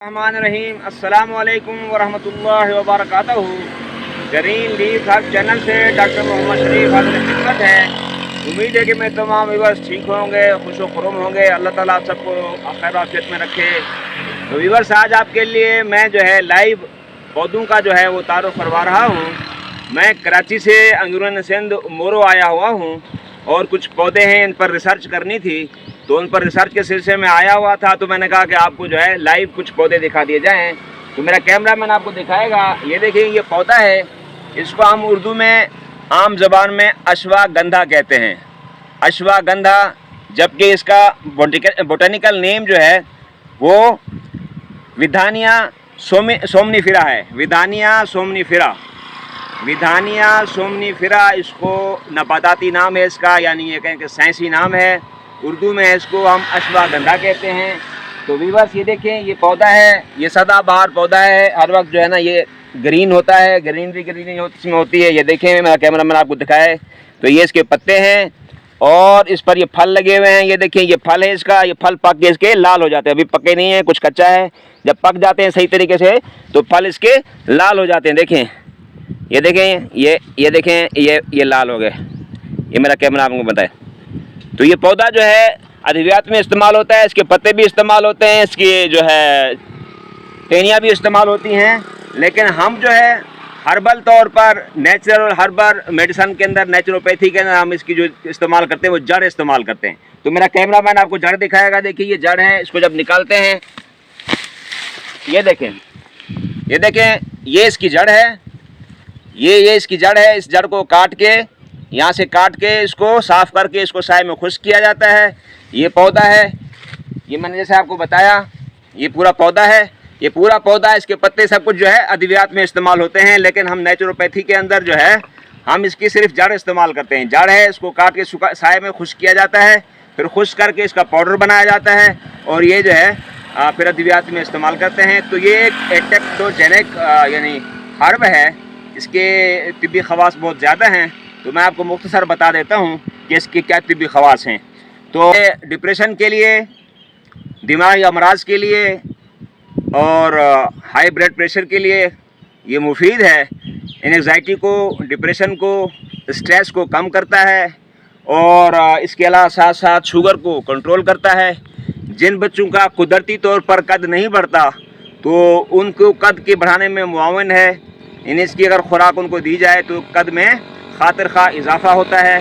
रहीम अस्सलाम वालेकुम वरहमतुल्लाहि वबरकातुहू। ग्रीन लीफ हर्ब चैनल से डॉक्टर मोहम्मद शरीफ हाज़िर खिदमत है। उम्मीद है कि मैं तमाम व्यूअर्स ठीक होंगे, खुश खुर्म होंगे। अल्लाह ताला आप सबको खैर आफियत में रखे। तो व्यूअर्स, आज आपके लिए मैं जो है लाइव पौधों का जो है वो तारुफ करवा रहा हूँ। मैं कराची से अंदरून सिंध मोरो आया हुआ हूँ और कुछ पौधे हैं, इन पर रिसर्च करनी थी, तो उन पर रिसर्च के सिलसिले में आया हुआ था। तो मैंने कहा कि आपको जो है लाइव कुछ पौधे दिखा दिए जाएं। तो मेरा कैमरा मैन आपको दिखाएगा। ये देखिए, ये पौधा है, इसको हम उर्दू में आम ज़बान में अश्वगंधा कहते हैं, अश्वगंधा। जबकि इसका बोटेनिकल नेम जो है वो विधानिया सोमनीफेरा है। विधानिया सोमनीफेरा इसको नबाताती नाम है इसका, यानी ये कहें कि साइंसी नाम है। उर्दू में इसको हम अश्वगंधा कहते हैं। तो व्यूअर्स, ये देखें, ये पौधा है, ये सदाबहार पौधा है। हर वक्त जो है ना ये ग्रीन होता है, ग्रीनरी इसमें होती है। ये देखें, मेरा कैमरा मैन आपको दिखाए तो ये इसके पत्ते हैं और इस पर ये फल लगे हुए हैं। ये देखें, ये फल है इसका। ये फल पक के इसके लाल हो जाते हैं, अभी पके नहीं है, कुछ कच्चा है। जब पक जाते हैं सही तरीके से तो फल इसके लाल हो जाते हैं। देखें, ये देखें, ये देखें, ये लाल हो गए। ये मेरा कैमरा आपको बताए। तो ये पौधा जो है अद्वियात में इस्तेमाल होता है, इसके पत्ते भी इस्तेमाल होते हैं, इसकी जो है टहनियाँ भी इस्तेमाल होती हैं। लेकिन हम जो है हर्बल तौर पर, नेचुरल हर्बल मेडिसन के अंदर, नेचुरोपैथी के अंदर हम इसकी जो इस्तेमाल करते हैं वो जड़ इस्तेमाल करते हैं। तो मेरा कैमरा मैन आपको जड़ दिखाएगा। देखिए, ये जड़ है, इसको जब निकालते हैं, ये देखें, ये इसकी जड़ है, ये इसकी जड़ है। इस जड़ को काट के, यहाँ से काट के इसको साफ़ करके इसको साए में खुश्क किया जाता है। ये पौधा है, ये मैंने जैसे आपको बताया, ये पूरा पौधा है, ये पूरा पौधा, इसके पत्ते सब कुछ जो है अद्वियात में इस्तेमाल होते हैं। लेकिन हम नेचुरोपैथी के अंदर जो है हम इसकी सिर्फ जड़ इस्तेमाल करते हैं। जड़ है, इसको काट के साए में खुश्क किया जाता है, फिर खुश्क करके इसका पाउडर बनाया जाता है और ये जो है फिर अद्वियात में इस्तेमाल करते हैं। तो ये एक एडेप्टोजेनिक यानी हर्ब है, इसके तिब्बी खवास बहुत ज़्यादा हैं। तो मैं आपको मुख्तसर बता देता हूँ कि इसके क्या तिब्बी खवास हैं। तो डिप्रेशन के लिए, दिमागी अमराज के लिए और हाई ब्लड प्रेशर के लिए ये मुफीद है। एंग्जाइटी को, डिप्रेशन को, स्ट्रेस को कम करता है और इसके अलावा साथ साथ शुगर को कंट्रोल करता है। जिन बच्चों का कुदरती तौर पर कद नहीं बढ़ता तो उनको कद के बढ़ाने में मुआवन है। इसकी अगर खुराक उनको दी जाए तो कद में खातिर खा इजाफा होता है।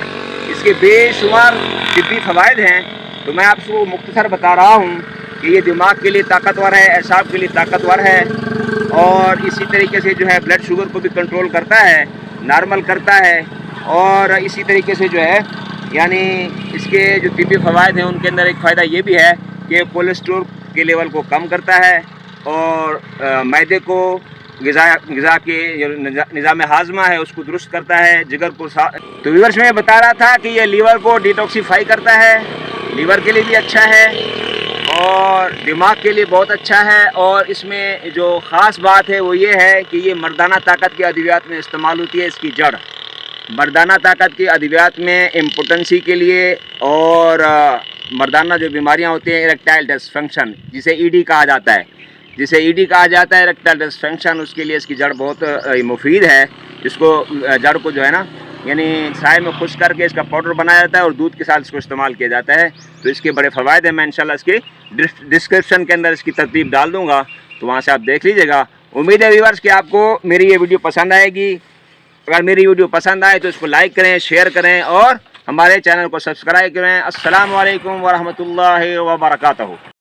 इसके बेशुमार तिब्बी फ़वाइद हैं। तो मैं आपको मुख्तसर बता रहा हूँ कि ये दिमाग के लिए ताकतवर है, एसाब के लिए ताकतवर है और इसी तरीके से जो है ब्लड शुगर को भी कंट्रोल करता है, नॉर्मल करता है। और इसी तरीके से जो है यानी इसके जो तिब्बी फ़वाइद हैं उनके अंदर एक फ़ायदा ये भी है कि कोलेस्ट्रॉल के लेवल को कम करता है और मैदे को, ग़िज़ा के निज़ाम हाज़मा है उसको दुरुस्त करता है, जिगर को तो व्यूअर्स, मैं बता रहा था कि ये लीवर को डिटॉक्सीफाई करता है, लीवर के लिए भी अच्छा है और दिमाग के लिए बहुत अच्छा है। और इसमें जो ख़ास बात है वो ये है कि ये मर्दाना ताकत के अद्वियात में इस्तेमाल होती है। इसकी जड़ मर्दाना ताकत के अद्वियात में इम्पोटेंसी के लिए और मर्दाना जो बीमारियां होती हैं, इरेक्टाइल डिसफंक्शन जिसे ईडी कहा जाता है, इरेक्टाइल डिसफंक्शन, उसके लिए इसकी जड़ बहुत मुफीद है। इसको जड़ को जो है ना यानी साए में खुश्क करके इसका पाउडर बनाया जाता है और दूध के साथ इसको इस्तेमाल किया जाता है। तो इसके बड़े फ़वाइद हैं। मैं इंशाल्लाह इसके डिस्क्रिप्शन के अंदर इसकी तरतीब डाल दूँगा, तो वहाँ से आप देख लीजिएगा। उम्मीद है व्यूअर्स कि आपको मेरी ये वीडियो पसंद आएगी। अगर मेरी वीडियो पसंद आए तो इसको लाइक करें, शेयर करें और हमारे चैनल को सब्सक्राइब करें। अस्सलामु अलैकुम वरहमतुल्लाहि वबरकातुहू।